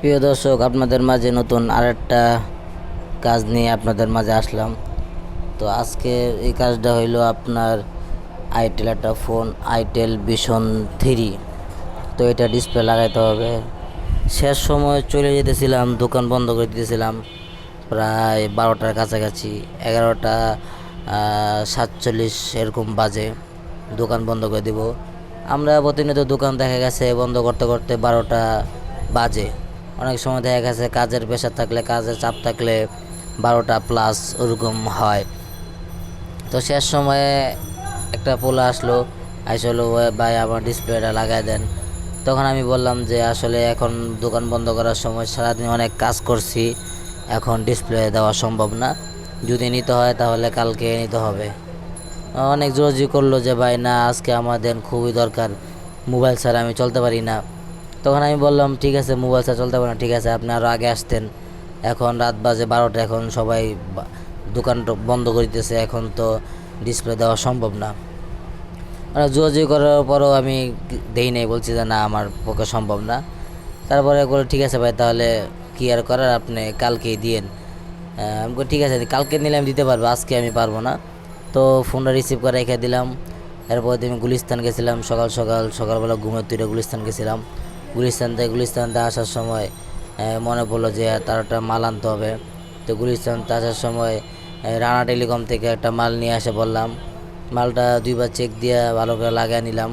প্রিয় দর্শক, আপনাদের মাঝে নতুন আরেকটা কাজ নিয়ে আপনাদের মাঝে আসলাম। তো আজকে এই কাজটা হইলো আপনার আইটেল একটা ফোন আইটেল ভিশন 3। তো এটা ডিসপ্লে লাগাইতে হবে। শেষ সময় চলে যেতেছিলাম, দোকান বন্ধ করে দিতেছিলাম প্রায় 12টার কাছাকাছি, 11টা 47 এরকম বাজে দোকান বন্ধ করে দিব। আমরা প্রতিনিয়ত দোকান দেখা গেছে বন্ধ করতে করতে 12টা বাজে। অনেক সময় দেখা গেছে কাজের প্রেশার থাকলে, কাজের চাপ থাকলে 12টা প্লাস ওরকম হয়। তো শেষ সময়ে একটা পোলা আসলো, আসলে ভাই আমার ডিসপ্লেটা লাগাই দেন। তখন আমি বললাম যে আসলে এখন দোকান বন্ধ করার সময়, সারাদিন অনেক কাজ করছি, এখন ডিসপ্লে দেওয়া সম্ভব না। যদি নিতে হয় তাহলে কালকে নিতে হবে। অনেক জোরাজুরি করলো যে ভাই না, আজকে আমার দেন, খুবই দরকার, মোবাইল ছাড়া আমি চলতে পারি না। তখন আমি বললাম ঠিক আছে, মোবাইল ছাড়া চলতে পারি না, ঠিক আছে আপনি আরও আগে আসতেন। এখন রাত বাজে 12টা, এখন সবাই দোকানটা বন্ধ করে দিতেছে, এখন তো ডিসপ্লে দেওয়া সম্ভব না। মানে জোরাজুরি করার পরও আমি দেই নাই, বলছি যে না আমার পক্ষে সম্ভব না। তারপরে বলে ঠিক আছে ভাই, তাহলে কি আর করার, আপনি কালকেই দিয়েন। আমি বলি, ঠিক আছে কালকে নিলে আমি দিতে পারবো, আজকে আমি পারবো না। তো ফোনটা রিসিভ করে রেখে দিলাম। এরপর আমি গুলিস্তান গেছিলাম, সকালবেলা ঘুমের তুইটা গুলিস্তান গেছিলাম। গুলিস্তান থেকে আসার সময় মনে পড়লো যে তার একটা মাল আনতে হবে। তো গুলিস্তান আসার সময় রানা টেলিকম থেকে একটা মাল নিয়ে আসে বললাম। মালটা দুইবার চেক দিয়ে ভালো করে লাগিয়ে নিলাম,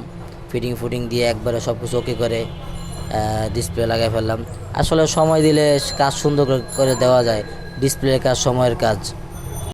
ফিটিং দিয়ে একবারে সব কিছু ওকে করে ডিসপ্লে লাগাই ফেললাম। আসলে সময় দিলে কাজ সুন্দর করে দেওয়া যায়, ডিসপ্লের কাজ সময়ের কাজ।